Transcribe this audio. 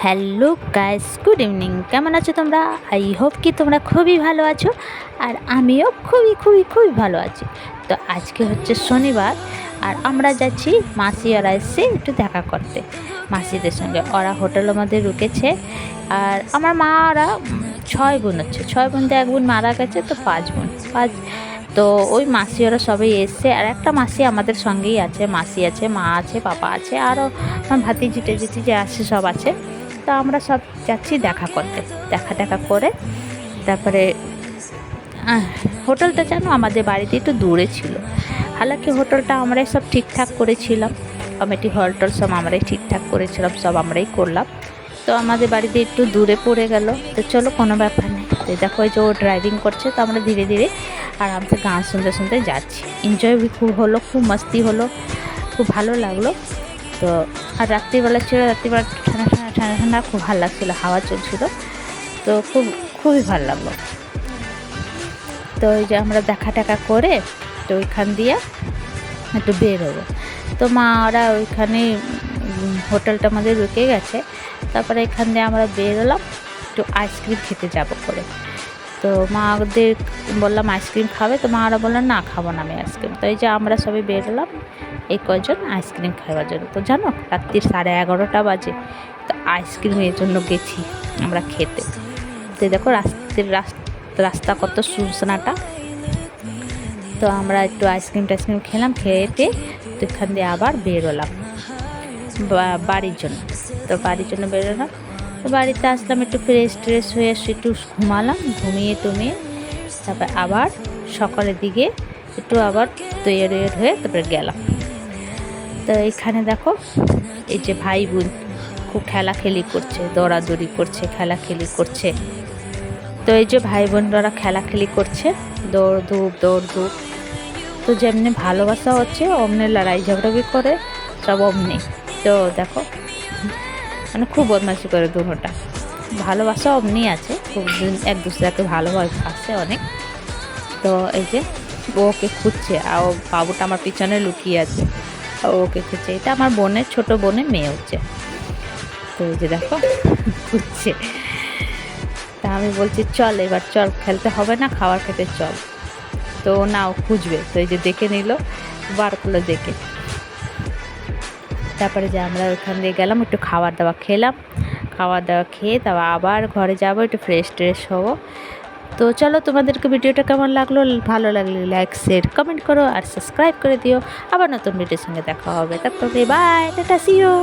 Hello guys, good evening. কেমন আছো তোমরা? আই হোপ কি তোমরা খুবই ভালো আছো, আর আমিও খুবই খুবই খুবই ভালো আছি। তো আজকে হচ্ছে শনিবার, আর আমরা যাচ্ছি মাসি ওরা এসে একটু দেখা করতে মাসিদের সঙ্গে। ওরা হোটেলের মধ্যে রুকেছে, আর আমার মা ওরা 6 বোন হচ্ছে, 6 বোনতে 1 বোন মারা গেছে, তো 5 বোন। তো ওই মাসি ওরা সবাই এসছে, আর একটা মাসি আমাদের সঙ্গেই আছে, মাসি আছে, মা আছে, পাপা আছে, আরও আমার ভাতিজি টেজিটি যে আসছে সব আছে। তো আমরা সব যাচ্ছি দেখা করতে, দেখা করে তারপরে হোটেলটা জানো আমাদের বাড়িতে একটু দূরে ছিল। হালাকি হোটেলটা আমরাই সব ঠিকঠাক করেছিলাম, কমিটি হলটল সব আমরাই ঠিকঠাক করেছিলাম, সব আমরাই করলাম। তো আমাদের বাড়িতে একটু দূরে পড়ে গেল, তো চলো কোনো ব্যাপার নেই। তো দেখো যে ও ড্রাইভিং করছে, তো আমরা ধীরে ধীরে আরামসে গান শুনতে শুনতে যাচ্ছি। এনজয় খুব হলো, খুব মাস্তি হলো, খুব ভালো লাগলো। তো আর রাত্রিবেলা ছিল, রাত্রিবেলা ঠান্ডা ঠান্ডা ঠান্ডা ঠান্ডা খুব ভালো লাগছিলো, হাওয়া চলছিল, তো খুবই ভালো লাগলো। তো ওই যে আমরা দেখা করে তো ওইখান দিয়ে একটু বের হবো। তো মা ওরা ওইখানে হোটেলটা আমাদের রুকে গেছে, তারপরে এখান দিয়ে আমরা বের হলাম একটু আইসক্রিম খেতে যাব করে। তো মা ওদের বললাম আইসক্রিম খাবে, তো মা ওরা বললো না খাবো না আমি আইসক্রিম। তো এই যে আমরা সবাই বের হলাম এই কজন আইসক্রিম খাওয়ার জন্য। তো জানো রাত্রির 11:30 বাজে, তো আইসক্রিমের জন্য গেছি আমরা খেতে। তো দেখো রাস্তা কত সুনসানাটা। তো আমরা একটু আইসক্রিম টাইসক্রিম খেলাম, খেয়ে তো এখান দিয়ে আবার বেরোলাম বাড়ির জন্য। তো বাড়ির জন্য বেরোলাম, তো বাড়িতে আসলাম, একটু ফ্রেশ হয়ে একটু ঘুমালাম, ঘুমিয়ে টুমিয়ে তারপর আবার সকালের দিকে একটু আবার তৈরি হয়ে তারপরে গেলাম। তো এখানে দেখো এই যে ভাই বোন খুব খেলাখেলি করছে, দৌড়াদৌড়ি করছে, খেলাখেলি করছে। তো এই যে ভাই বোনরা খেলাখেলি করছে, দৌড় ধূপ। তো যেমনি ভালোবাসা হচ্ছে অমনি লড়াই ঝগড়াবি করে সব অমনি। তো দেখো মানে খুব বদমাশি করে দুটোটা, ভালোবাসা অমনি আছে, খুব এক দুসরাকে ভালোবাসে অনেক। তো এই যে ওকে খুঁজছে, আর ও বাবুটা আমার পিছনে লুকিয়ে আছে, ওকে খুঁজছে। এটা আমার বোনের ছোট বোনের মেয়ে হচ্ছে। তো এই যে দেখো খুঁজছে, তা আমি বলছি চল এবার চল, খেলতে হবে না, খাবার খেতে চল। তো না ও খুঁজবে, তো এই যে দেখে নিল, বার করলো দেখে। তারপরে যে আমরা ওখান দিয়ে গেলাম, একটু খাবার দাওয়া খেলাম, খাওয়া দাওয়া খেয়ে তারপর আবার ঘরে যাবো, একটু ফ্রেশ হবো। তো চলো তোমাদেরকে ভিডিওটা কেমন লাগলো, ভালো লাগলে লাইক শেয়ার কমেন্ট করো, আর সাবস্ক্রাইব করে দিও। আবার নতুন ভিডিওর সঙ্গে দেখা হবে, তারপরে বাই, টাটা, সি ইউ।